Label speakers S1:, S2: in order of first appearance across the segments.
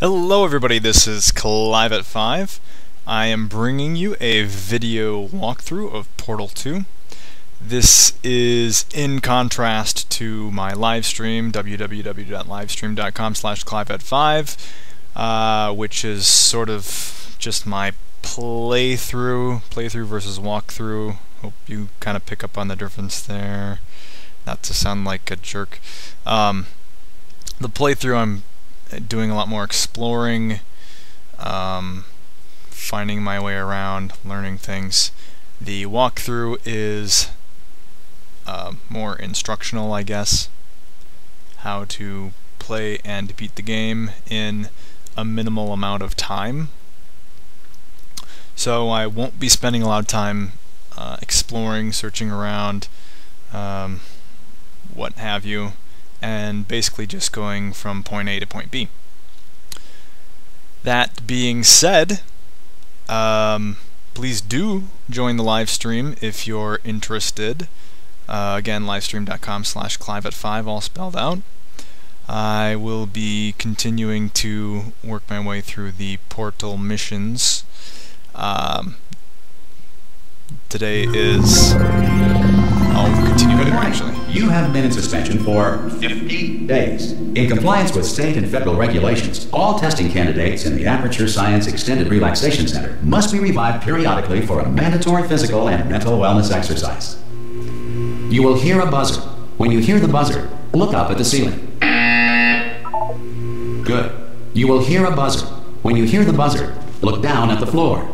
S1: Hello everybody, this is Clive at 5. I am bringing you a video walkthrough of Portal 2. This is in contrast to my live stream, www.livestream.com/Clive at 5, which is sort of just my playthrough versus walkthrough. Hope you kind of pick up on the difference there. Not to sound like a jerk. The playthrough, I'm doing a lot more exploring, finding my way around, learning things. The walkthrough is more instructional, I guess. How to play and beat the game in a minimal amount of time. So I won't be spending a lot of time exploring, searching around, what have you, and basically just going from point A to point B. That being said, please do join the live stream if you're interested. Again, livestream.com/Clive at 5, all spelled out. I will be continuing to work my way through the Portal missions. Today is... I'll continue with it actually.
S2: You have been in suspension for 50 days. In compliance with state and federal regulations, all testing candidates in the Aperture Science Extended Relaxation Center must be revived periodically for a mandatory physical and mental wellness exercise. You will hear a buzzer. When you hear the buzzer, look up at the ceiling. Good. You will hear a buzzer. When you hear the buzzer, look down at the floor.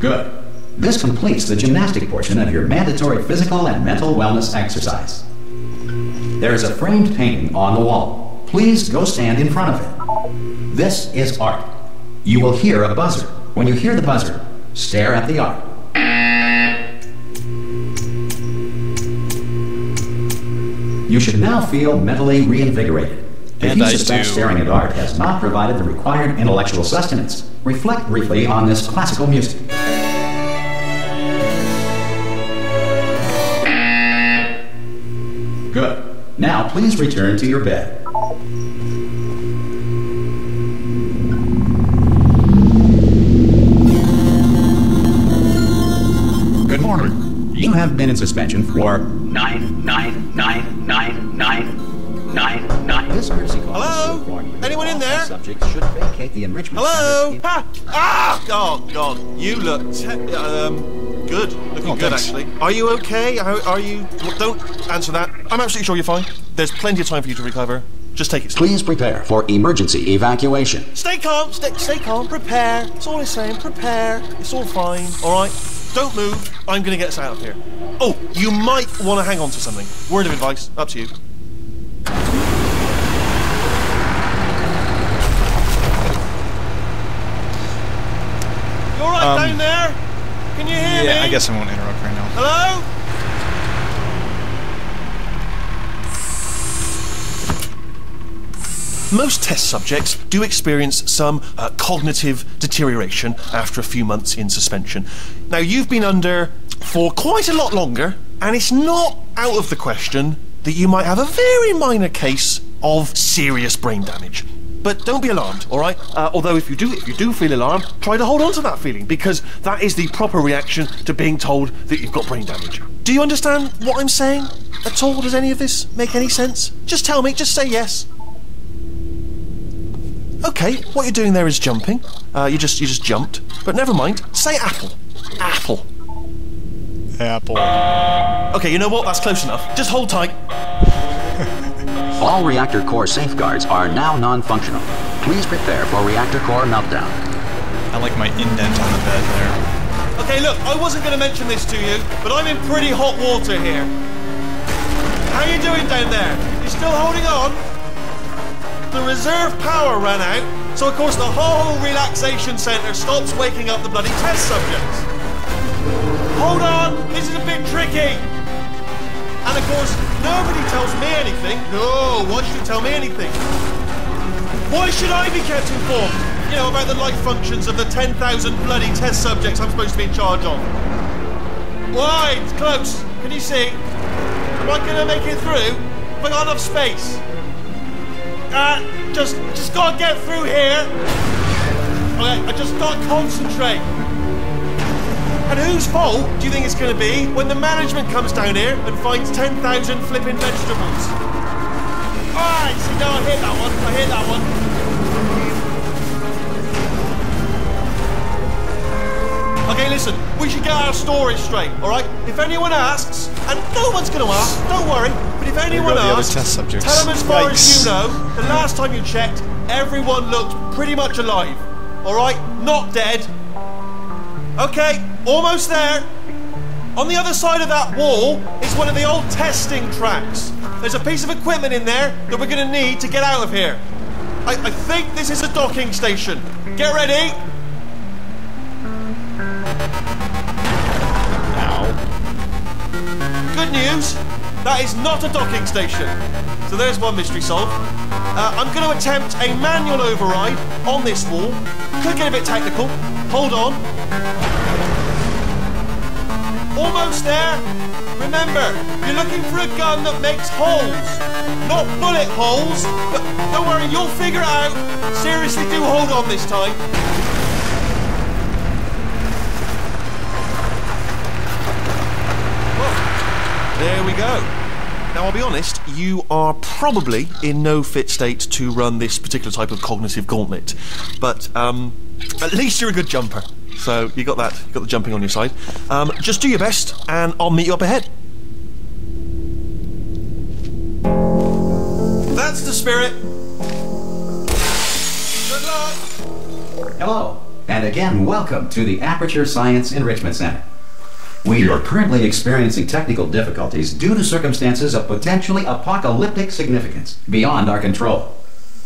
S2: Good. This completes the gymnastic portion of your mandatory physical and mental wellness exercise. There is a framed painting on the wall. Please go stand in front of it. This is art. You will hear a buzzer. When you hear the buzzer, stare at the art. You should now feel mentally reinvigorated. If you suspect staring at art has not provided the required intellectual sustenance, reflect briefly on this classical music. Good. Now please return to your bed. Good morning. You have been in suspension for 9999999. This emergency call.
S3: Hello? Anyone in there?
S2: Subjects should vacate the enrichment
S3: Hello?
S2: center.
S3: Ah! Ah! Oh God! You look good. Looking good,
S1: thanks.
S3: actually. Are you okay? Are you? Well, don't answer that. I'm absolutely sure you're fine. There's plenty of time for you to recover. Just take it slow.
S2: Please prepare for emergency evacuation.
S3: Stay calm. Stay calm. Prepare. That's all I'm saying. Prepare. It's all fine. All right. Don't move. I'm going to get us out of here. Oh, you might want to hang on to something. Word of advice. Up to you. You all right down there? Can you hear me?
S1: Yeah, I guess I won't interrupt right now.
S3: Hello? Most test subjects do experience some cognitive deterioration after a few months in suspension. Now, you've been under for quite a lot longer, and it's not out of the question that you might have a very minor case of serious brain damage. But don't be alarmed, all right? Although if you do feel alarmed, try to hold on to that feeling, because that is the proper reaction to being told that you've got brain damage. Do you understand what I'm saying at all? Does any of this make any sense? Just tell me, just say yes. Okay, what you're doing there is jumping. You just jumped. But never mind. Say apple. Apple.
S1: Apple.
S3: Okay, you know what? That's close enough. Just hold tight.
S2: All reactor core safeguards are now non-functional. Please prepare for reactor core meltdown.
S1: I like my indent on the bed there.
S3: Okay, look, I wasn't going to mention this to you, but I'm in pretty hot water here. How you doing down there? You still holding on? The reserve power ran out, so of course the whole relaxation centre stops waking up the bloody test subjects. Hold on, this is a bit tricky. And of course, nobody tells me anything. No, why should you tell me anything? Why should I be kept informed? You know, about the life functions of the 10,000 bloody test subjects I'm supposed to be in charge of. Why? It's close. Can you see? Am I going to make it through? Have I got enough space? Just gotta get through here. Okay, I just gotta concentrate. And whose fault do you think it's gonna be when the management comes down here and finds 10,000 flipping vegetables? Alright, see, now I hit that one. I hit that one. Okay, listen, we should get our story straight, alright? If anyone asks, and no one's gonna ask, don't worry, but if anyone asks, tell them as far as you know, the last time you checked, everyone looked pretty much alive. Alright? Not dead. Okay, almost there. On the other side of that wall is one of the old testing tracks. There's a piece of equipment in there that we're gonna need to get out of here. I think this is a docking station. Get ready. Good news, that is not a docking station. So there's one mystery solved. I'm going to attempt a manual override on this wall. Could get a bit technical. Hold on. Almost there. Remember, you're looking for a gun that makes holes. Not bullet holes, but don't worry, you'll figure it out. Seriously, do hold on this time. There we go. Now, I'll be honest, you are probably in no fit state to run this particular type of cognitive gauntlet. But at least you're a good jumper. So you got that, you got the jumping on your side. Just do your best, and I'll meet you up ahead. That's the spirit. Good luck.
S2: Hello, and again, welcome to the Aperture Science Enrichment Center. We are currently experiencing technical difficulties due to circumstances of potentially apocalyptic significance beyond our control.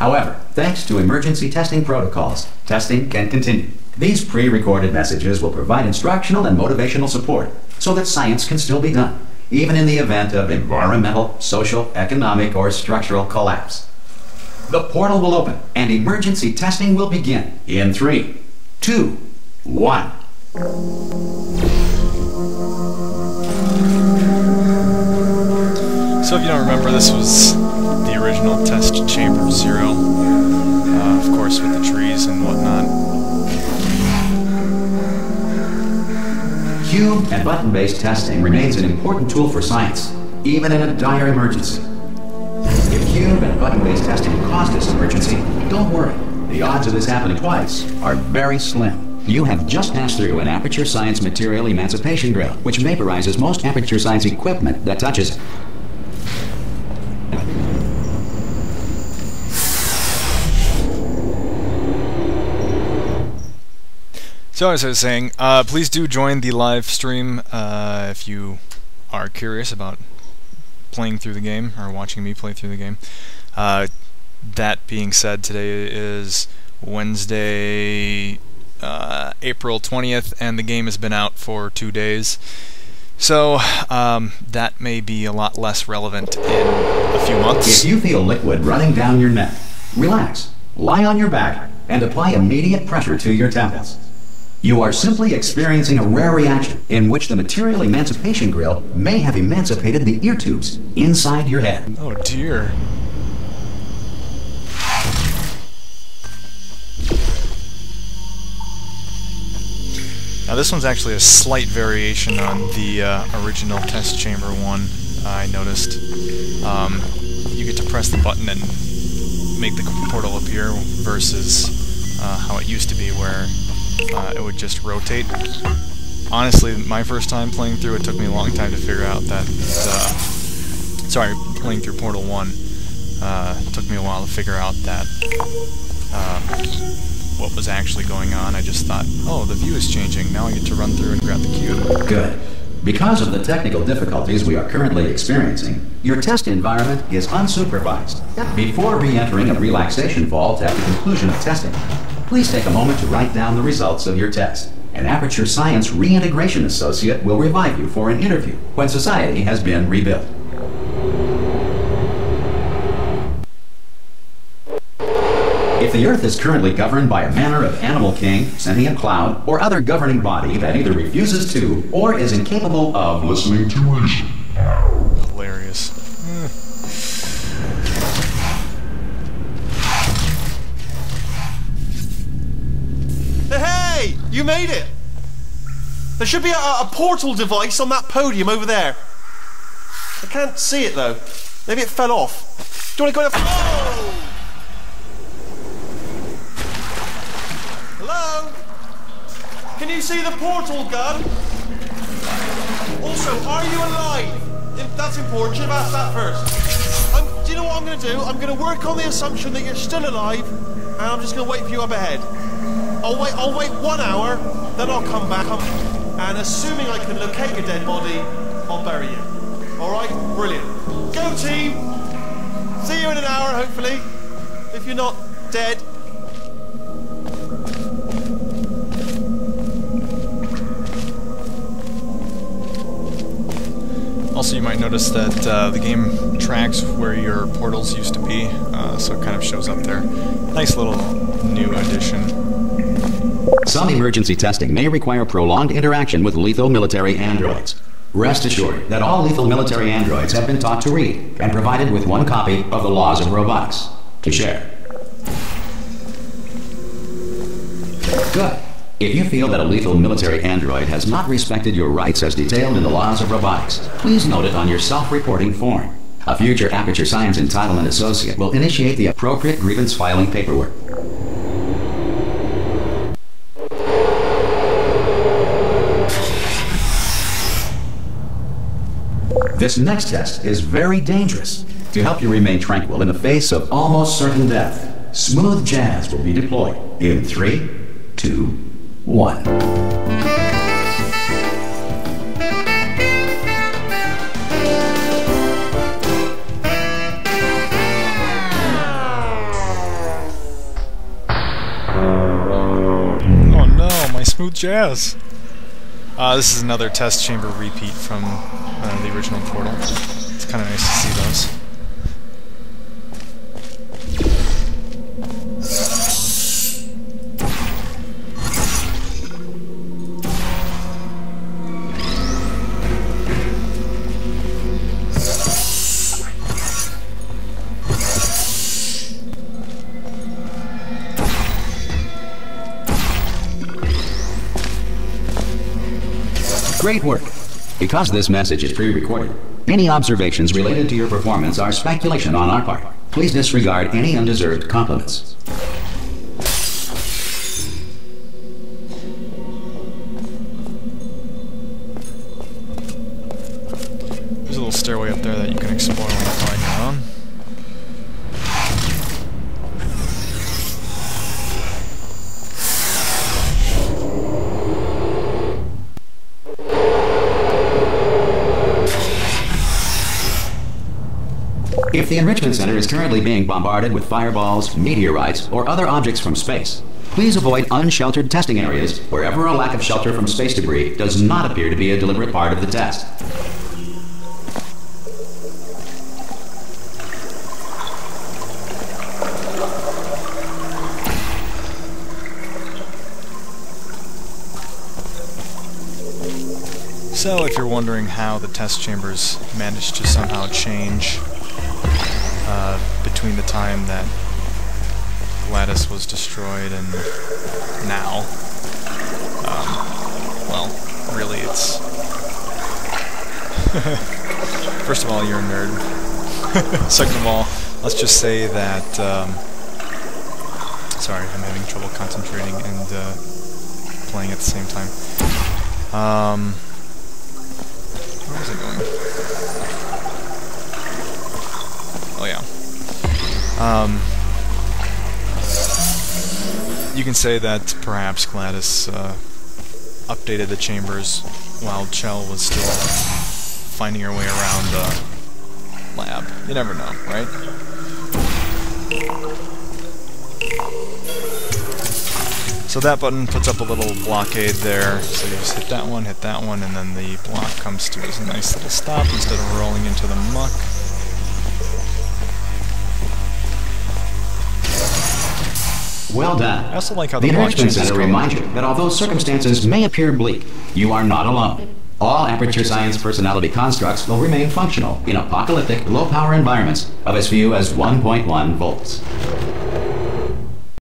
S2: However, thanks to emergency testing protocols, testing can continue. These pre-recorded messages will provide instructional and motivational support so that science can still be done, even in the event of environmental, social, economic, or structural collapse. The portal will open and emergency testing will begin in 3, 2, 1.
S1: So if you don't remember, this was the original test chamber 0, of course with the trees and whatnot.
S2: Cube and button-based testing remains an important tool for science, even in a dire emergency. If cube and button-based testing caused this emergency, don't worry. The odds of this happening twice are very slim. You have just passed through an Aperture Science Material Emancipation Grill, which vaporizes most Aperture Science equipment that touches it.
S1: So as I was saying, please do join the live stream if you are curious about playing through the game or watching me play through the game. That being said, today is Wednesday, April 20th, and the game has been out for 2 days. So that may be a lot less relevant in a few months.
S2: If you feel liquid running down your neck, relax, lie on your back, and apply immediate pressure to your temples. You are simply experiencing a rare reaction in which the Material Emancipation Grill may have emancipated the ear tubes inside your head.
S1: Oh dear. Now this one's actually a slight variation on the original test chamber one, I noticed. You get to press the button and make the portal appear versus how it used to be where it would just rotate. Honestly, my first time playing through, it took me a long time to figure out that, sorry, playing through Portal 1, it took me a while to figure out that, what was actually going on. I just thought, oh, the view is changing, now I get to run through and grab the cube.
S2: Good. Because of the technical difficulties we are currently experiencing, your test environment is unsupervised. Before re-entering a relaxation vault at the conclusion of testing, please take a moment to write down the results of your test. An Aperture Science Reintegration Associate will revive you for an interview when society has been rebuilt. If the Earth is currently governed by a manner of animal king, sentient cloud, or other governing body that either refuses to or is incapable of listening to reason.
S1: Hilarious.
S3: You made it! There should be a portal device on that podium over there. I can't see it though. Maybe it fell off. Do you want to go to... Oh! Hello? Can you see the portal gun? Also, are you alive? If that's important, should have asked that first. Do you know what I'm going to do? I'm going to work on the assumption that you're still alive, and I'm just going to wait for you up ahead. I'll wait 1 hour, then I'll come back, and assuming I can locate your dead body, I'll bury you. Alright? Brilliant. Go team! See you in an hour, hopefully. If you're not dead.
S1: Also, you might notice that the game tracks where your portals used to be, so it kind of shows up there. Nice little new addition.
S2: Some emergency testing may require prolonged interaction with lethal military androids. Rest assured that all lethal military androids have been taught to read and provided with 1 copy of the Laws of Robotics to share. Good. If you feel that a lethal military android has not respected your rights as detailed in the Laws of Robotics, please note it on your self-reporting form. A future Aperture Science Entitlement Associate will initiate the appropriate grievance filing paperwork. This next test is very dangerous. To help you remain tranquil in the face of almost certain death, smooth jazz will be deployed in 3, 2, 1.
S1: Oh no, my smooth jazz! This is another test chamber repeat from the original Portal. It's kind of nice to see those.
S2: Great work. Because this message is pre-recorded, any observations related to your performance are speculation on our part. Please disregard any undeserved compliments.
S1: There's a little stairway up there that you can explore when you're flying down.
S2: If the Enrichment Center is currently being bombarded with fireballs, meteorites, or other objects from space, please avoid unsheltered testing areas wherever a lack of shelter from space debris does not appear to be a deliberate part of the test.
S1: So, if you're wondering how the test chambers managed to somehow change between the time that Gladys was destroyed and now, well, really it's... First of all, you're a nerd. Second of all, let's just say that... sorry, I'm having trouble concentrating and playing at the same time. Where is it going? Oh yeah. You can say that perhaps Gladys updated the chambers while Chell was still finding her way around the lab. You never know, right? So that button puts up a little blockade there, so you just hit that one, and then the block comes to a nice little stop instead of rolling into the muck.
S2: Well done.
S1: I also like how the
S2: Enrichment Center reminds you that although circumstances may appear bleak, you are not alone. All Aperture Science personality constructs will remain functional in apocalyptic, low-power environments of as few as 1.1 volts.